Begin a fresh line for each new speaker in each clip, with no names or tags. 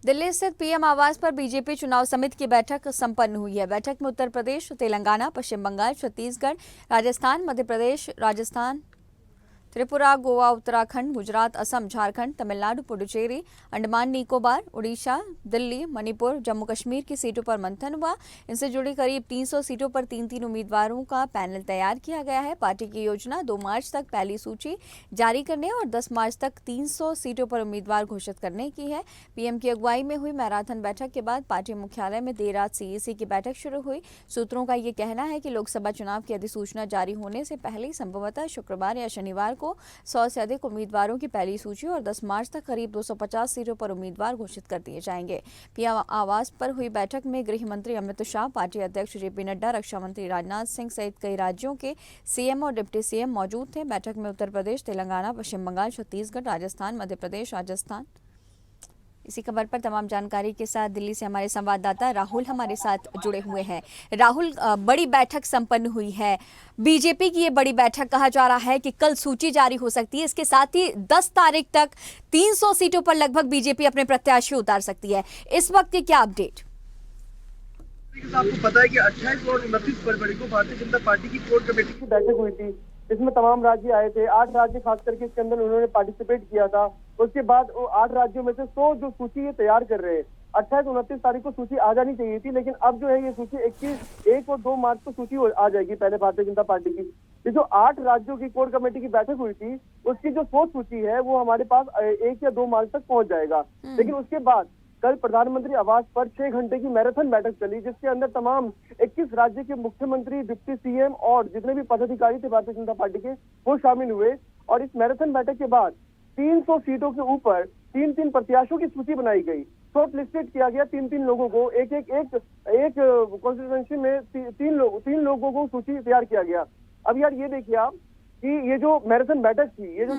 दिल्ली स्थित पीएम आवास पर बीजेपी चुनाव समिति की बैठक संपन्न हुई है। बैठक में उत्तर प्रदेश, तेलंगाना, पश्चिम बंगाल, छत्तीसगढ़, राजस्थान, मध्य प्रदेश, राजस्थान, त्रिपुरा, गोवा, उत्तराखंड, गुजरात, असम, झारखंड, तमिलनाडु, पुडुचेरी, अंडमान निकोबार, उड़ीसा, दिल्ली, मणिपुर, जम्मू कश्मीर की सीटों पर मंथन हुआ। इनसे जुड़ी करीब 300 सीटों पर 3-3 उम्मीदवारों का पैनल तैयार किया गया है। पार्टी की योजना 2 मार्च तक पहली सूची जारी करने और 10 मार्च तक 300 सीटों पर उम्मीदवार घोषित करने की है। पीएम की अगुवाई में हुई मैराथन बैठक के बाद पार्टी मुख्यालय में देर रात सीईसी की बैठक शुरू हुई। सूत्रों का ये कहना है कि लोकसभा चुनाव की अधिसूचना जारी होने से पहले ही संभवतः शुक्रवार या शनिवार को 100 से अधिक उम्मीदवारों की पहली सूची और 10 मार्च तक करीब 250 सीटों पर उम्मीदवार घोषित कर दिए जाएंगे। पीएम आवास पर हुई बैठक में गृह मंत्री अमित शाह, पार्टी अध्यक्ष जेपी नड्डा, रक्षा मंत्री राजनाथ सिंह सहित कई राज्यों के सीएम और डिप्टी सीएम मौजूद थे। बैठक में उत्तर प्रदेश, तेलंगाना, पश्चिम बंगाल, छत्तीसगढ़, राजस्थान, मध्य प्रदेश, राजस्थान। इसी खबर पर तमाम जानकारी के साथ दिल्ली से हमारे संवाददाता राहुल हमारे साथ जुड़े हुए हैं। राहुल, बड़ी बैठक संपन्न हुई है। बीजेपी की ये बड़ी बैठक, कहा जा रहा है कि कल सूची जारी हो सकती है। इसके साथ ही 10 तारीख तक 300 सीटों पर लगभग बीजेपी अपने प्रत्याशी उतार सकती है। इस वक्त की क्या अपडेट?
आपको पता है कि 28 और 29 फरवरी को भारतीय जनता पार्टी की कोर कमेटी की बैठक हुई थी, जिसमें तमाम राज्य आए थे। 8 राज्य खास करके इसके अंदर उन्होंने पार्टिसिपेट किया था। उसके बाद 8 राज्यों में से 100 जो सूची ये तैयार कर रहे हैं, 28-29 तारीख को सूची आ जानी चाहिए थी, लेकिन अब जो है ये सूची 1 और 2 मार्च को सूची आ जाएगी पहले भारतीय जनता पार्टी की। ये जो 8 राज्यों की कोर कमेटी की बैठक हुई थी, उसकी जो 100 सूची है वो हमारे पास 1 या 2 मार्च तक पहुंच जाएगा। लेकिन उसके बाद कल प्रधानमंत्री आवास पर 6 घंटे की मैराथन बैठक चली, जिसके अंदर तमाम 21 राज्य के मुख्यमंत्री, डिप्टी सीएम और जितने भी पदाधिकारी थे भारतीय जनता पार्टी के, वो शामिल हुए। और इस मैराथन बैठक के बाद 300 सीटों के ऊपर 3-3 प्रत्याशियों की सूची बनाई गई। शॉर्ट लिस्टेड किया गया 3-3 लोगों को, एक कॉन्स्टिट्यूएंसी में 3 लोगों को सूची तैयार किया गया। अब यार ये देखिए आप कि ये जो मैराथन बैठक थी, ये जो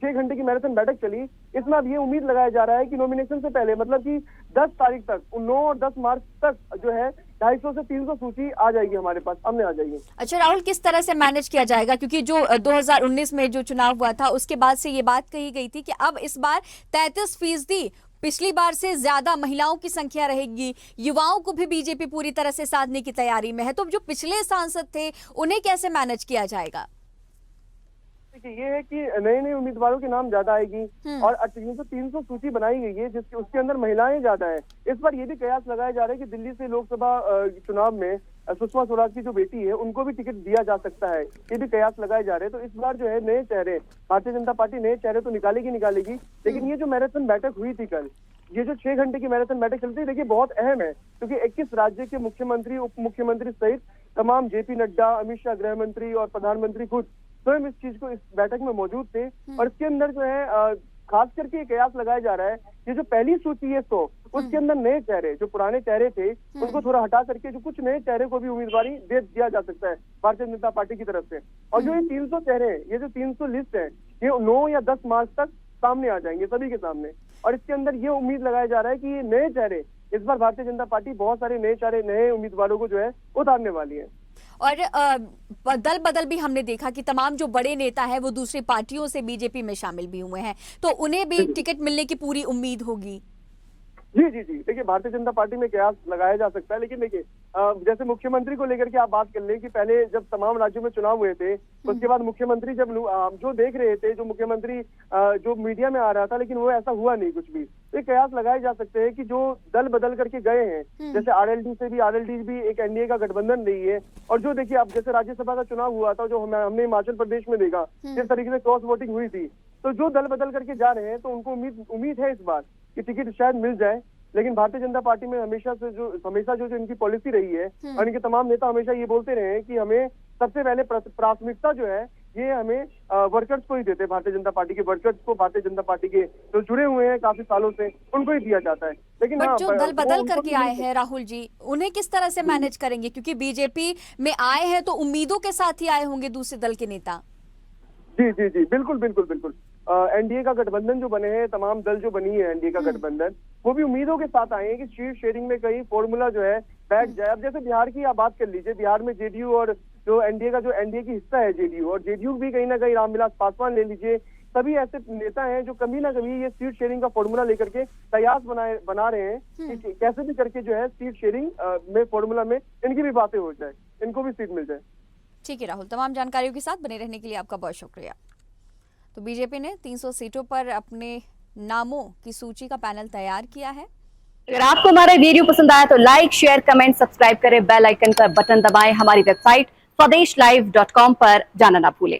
6 घंटे की मैराथन बैठक चली, इसमें अब ये उम्मीद लगाया जा रहा है कि नॉमिनेशन से पहले, मतलब कि 10 तारीख तक, 9 और 10 मार्च तक जो है 250 से 300 सूची आ जाएगी हमारे पास, सामने आ जाएगी।
अच्छा राहुल, किस तरह से मैनेज किया जाएगा? क्योंकि जो 2019 में जो चुनाव हुआ था उसके बाद से ये बात कही गई थी कि अब इस बार 33% पिछली बार से ज्यादा महिलाओं की संख्या रहेगी। युवाओं को भी बीजेपी पूरी तरह से साधने की तैयारी में है। तो जो पिछले सांसद थे उन्हें कैसे मैनेज किया जाएगा?
ये है कि नए उम्मीदवारों के नाम ज्यादा आएगी और 300 सूची बनाई गई है, जिसके उसके अंदर महिलाएं ज्यादा है। इस बार ये भी कयास लगाया जा रहा है कि दिल्ली से लोकसभा चुनाव में सुषमा स्वराज की जो बेटी है उनको भी टिकट दिया जा सकता है। ये भी कयास लगाए जा रहे हैं। तो इस बार जो है नए चेहरे, भारतीय जनता पार्टी नए चेहरे तो निकालेगी। लेकिन ये जो मैराथन बैठक हुई थी कल, ये जो 6 घंटे की मैराथन बैठक चलती है, देखिए बहुत अहम है, क्योंकि 21 राज्य के मुख्यमंत्री, उप मुख्यमंत्री सहित तमाम, जेपी नड्डा, अमित शाह गृह मंत्री और प्रधानमंत्री खुद स्वयं इस चीज को, इस बैठक में मौजूद थे। और इसके अंदर जो है खास करके कयास लगाया जा रहा है कि जो पहली सूची है 100, उसके अंदर नए चेहरे, जो पुराने चेहरे थे उनको थोड़ा हटा करके जो कुछ नए चेहरे को भी उम्मीदवारी दे दिया जा सकता है भारतीय जनता पार्टी की तरफ से। और जो ये 300 चेहरे, ये जो 300 लिस्ट है, ये 9 या 10 मार्च तक सामने आ जाएंगे सभी के सामने। और इसके अंदर ये उम्मीद लगाया जा रहा है कि ये नए चेहरे, इस बार भारतीय जनता पार्टी बहुत सारे नए चेहरे, नए उम्मीदवारों को जो है उतारने वाली है।
और दल बदल भी हमने देखा कि तमाम जो बड़े नेता हैं वो दूसरी पार्टियों से बीजेपी में शामिल भी हुए हैं, तो उन्हें भी टिकट मिलने की पूरी उम्मीद होगी।
जी। देखिए भारतीय जनता पार्टी में कयास लगाया जा सकता है, लेकिन देखिए जैसे मुख्यमंत्री को लेकर के आप बात कर लें कि पहले जब तमाम राज्यों में चुनाव हुए थे, उसके बाद मुख्यमंत्री जब जो देख रहे थे, जो मुख्यमंत्री जो मीडिया में आ रहा था, लेकिन वो ऐसा हुआ नहीं कुछ भी। तो कयास लगाए जा सकते हैं कि जो दल बदल करके गए हैं, जैसे आरएलडी भी एक एनडीए का गठबंधन रही है। और जो देखिए अब जैसे राज्यसभा का चुनाव हुआ था, जो हमने हिमाचल प्रदेश में देखा जिस तरीके से क्रॉस वोटिंग हुई थी, तो जो दल बदल करके जा रहे हैं, तो उनको उम्मीद है इस बार कि टिकट शायद मिल जाए। लेकिन भारतीय जनता पार्टी में हमेशा जो इनकी पॉलिसी रही है, और इनके तमाम नेता हमेशा ये बोलते रहे हैं कि हमें सबसे पहले प्राथमिकता जो है ये हमें वर्कर्स को ही देते हैं। भारतीय जनता पार्टी के वर्कर्स को, भारतीय जनता पार्टी के जो जुड़े हुए हैं काफी सालों से, उनको ही दिया जाता है। लेकिन
जो दल बदल करके आए हैं राहुल जी, उन्हें किस तरह से मैनेज करेंगे? क्योंकि बीजेपी में आए हैं तो उम्मीदों के साथ ही आए होंगे दूसरे दल के नेता।
जी, बिल्कुल। एनडीए का गठबंधन जो बने हैं, तमाम दल जो बनी है एनडीए का गठबंधन, वो भी उम्मीदों के साथ आए हैं कि सीट शेयरिंग में कहीं फॉर्मूला जो है बैठ जाए। अब जैसे बिहार की आप बात कर लीजिए, बिहार में जेडीयू और जो एनडीए की हिस्सा है जेडीयू, और जेडीयू भी कहीं ना कहीं रामविलास पासवान ले लीजिए सभी ऐसे नेता हैं जो कभी ना कभी ये सीट शेयरिंग का फॉर्मूला लेकर के कयास बना रहे हैं कि कैसे भी करके जो है सीट शेयरिंग में फॉर्मूला में इनकी भी बातें हो जाए, इनको भी सीट मिल जाए।
ठीक है राहुल, तमाम जानकारियों के साथ बने रहने के लिए आपका बहुत शुक्रिया। तो बीजेपी ने 300 सीटों पर अपने नामों की सूची का पैनल तैयार किया है।
अगर आपको हमारा वीडियो पसंद आया तो लाइक, शेयर, कमेंट, सब्सक्राइब करें, बेल आइकन का बटन दबाएं, हमारी वेबसाइट swadeshlive.com पर जाना ना भूलें।